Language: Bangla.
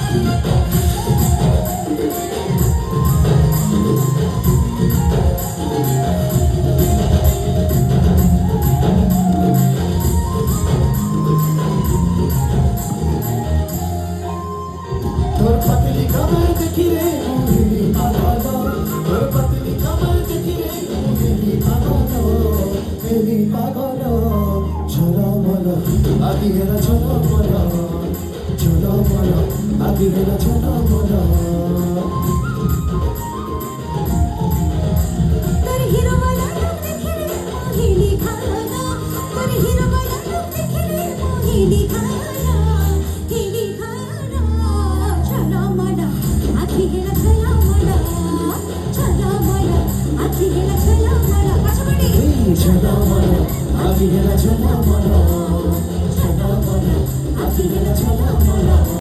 তোর পাতলি কামার দেখি রে মুহিনী পাগল, তোর পাতলি কামার দেখি রে মুহিনী পাগল, মেরি পাগল। ঝোলো বলো আদি হেরা ঝোলো বলো, ঝোলো বলো আদি হেরা ঝোলো বলো।